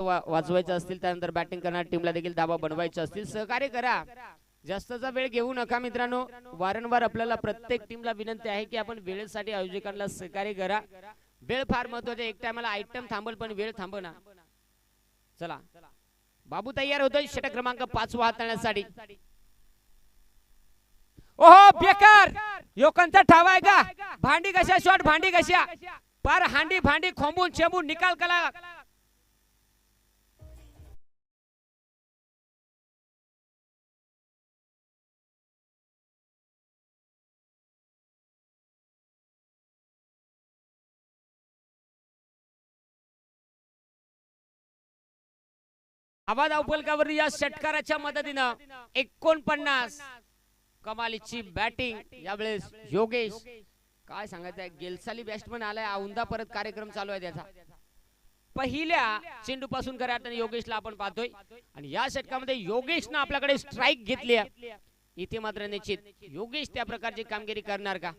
वाजवायचं असतील त्यानंतर बॅटिंग करणाऱ्या टीमला देखील धावा बनवायच्या असतील सहकार्य करा. जास्तचा वेळ घेऊ नका मित्रांनो. वारंवार आपल्याला प्रत्येक टीमला विनंती आहे की आपण वेळेसाठी आयोजकांना सहकार्य करा. वेळ फार महत्वाचा. एक टायमाला आयटम थांबल पण वेळ थांबना. चला बाबू तयार होतोय षटक क्रमांक 5 हाताळण्यासाठी. ओहो बेकार योकांचा ठावा आहे का. भांडी कशा शॉट भांडी कशा पार हांडी भांडी खोंबून चेंबून निकाल कला. आवाज अवफलकावर या षटकाराच्या मदतीनं 49 कमालीची बॅटिंग यावेळेस योगेश. काय सांगायचं गेलसाली बॅट्समन आलाय औंधा परत कार्यक्रम चालू आहे त्याचा. पहिल्या चेंडू पासून खऱ्या अर्थाने योगेशला आपण पाहतोय आणि या षटकामध्ये योगेशनं आपल्याकडे स्ट्राईक घेतली आहे. इथे मात्र निश्चित योगेश त्या प्रकारची कामगिरी करणार का.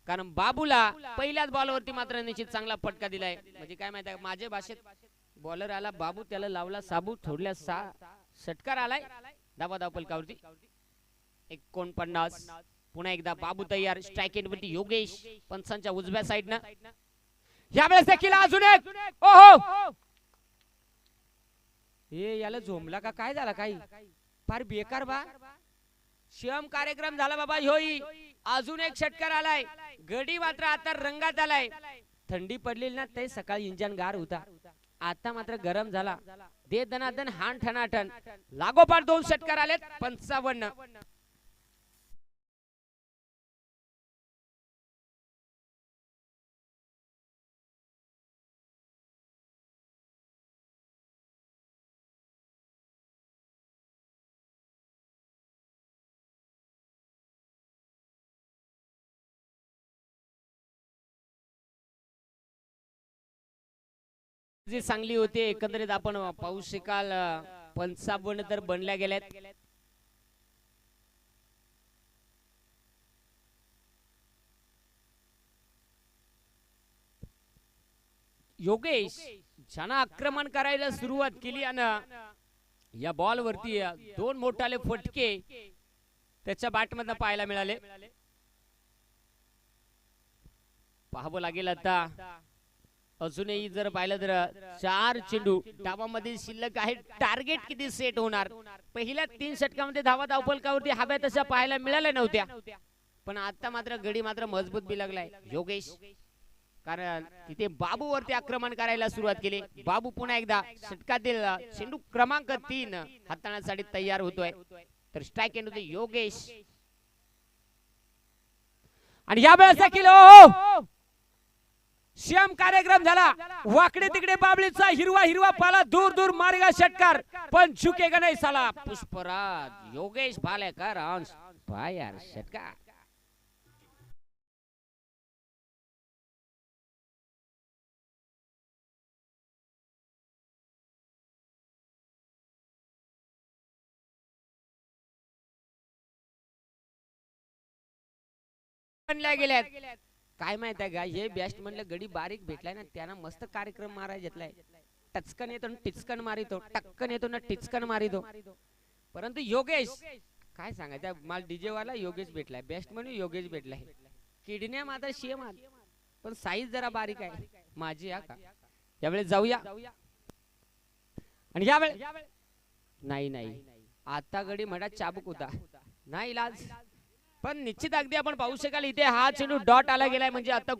कारण बाबूला पहिल्याच बॉलवरती मात्र निश्चित चांगला फटका दिलाय. म्हणजे काय माहिती माझ्या भाषेत बॉलर आला बाबू त्याला लावला साबू थोडल्या षटकार आलाय धावा धावपलकावरती. 49 पुन्हा एकदा बाबू तयार. स्ट्राइक एंडवरती योगेश पंचांच्या उजव्या साइडनं. यावेळेस देखील अजून एक. ओहो हे याला झोमला का काय झाला काही फार बेकार बा. श्याम कार्यक्रम झाला बाबा. होई अजून एक षटकार आलाय. गडी मात्र आता रंगात आलाय. थंडी पडलेली ना ते सकाळी इंजन गार होता आता मात्र गरम झाला. दे दनादन हान ठणाठण लागोपाठ 2 षटकार आलेत. 55 जी चांगली होती. एकंदरीत आपण पाहू शकाल 55 तर बनल्या गेल्यात. योगेश ज्यानं आक्रमण करायला सुरुवात केली आणि या बॉल वरती 2 मोठाले फटके त्याच्या बॅट मधनं पाहायला मिळाले. पाहावं लागेल आता. अजूनही जर पाहिलं तर 4 चेंडू डावामध्ये शिल्लक आहे. टार्गेट किती सेट होणार. पहिल्या 3 षटकामध्ये धावा धावपलकावरती हव्या तशा पाहायला मिळाल्या नव्हत्या पण आता मात्र गडी मात्र मजबूत बिलगलाय योगेश. कारण तिथे बाबू वरती आक्रमण करायला सुरुवात केली. बाबू पुन्हा एकदा षटकातील चेंडू क्रमांक 3 हाताळण्यासाठी तयार होतोय. तर स्ट्राइक एंड होते योगेश आणि यावेळेस देखील श्याम कार्यक्रम झाला. वाकडे तिकडे बाबळीचा हिरवा हिरवा पाला दूर दूर मारेगा षटकार पण झुकेगा नाही साला. पुष्पराज योगेश भालेकर यार षटकार. बनल्या गेल्यात. काय माहित आहे का हे बेस्ट म्हणलं गडी बारीक भेटलाय ना त्यानं मस्त कार्यक्रम मारायला घेतलाय. टचकन येतो टिचकन मारितो टक्कन येतो ना टिचकन मारितो. परंतु योगेश काय सांगायचं मला डीजे वाला योगेश भेटलाय. बेस्ट म्हणून योगेश भेटलाय. किडण्या मात्र शेम पण साईज जरा बारीक आहे माझी. का यावेळेस जाऊया आणि यावेळेस नाही आता गडी म्हणा चाबूक होता नाही इलाज पण निश्चित अगदी आपण पाहू शकाल इथे हा चेंडू डॉट आला गेलाय म्हणजे आता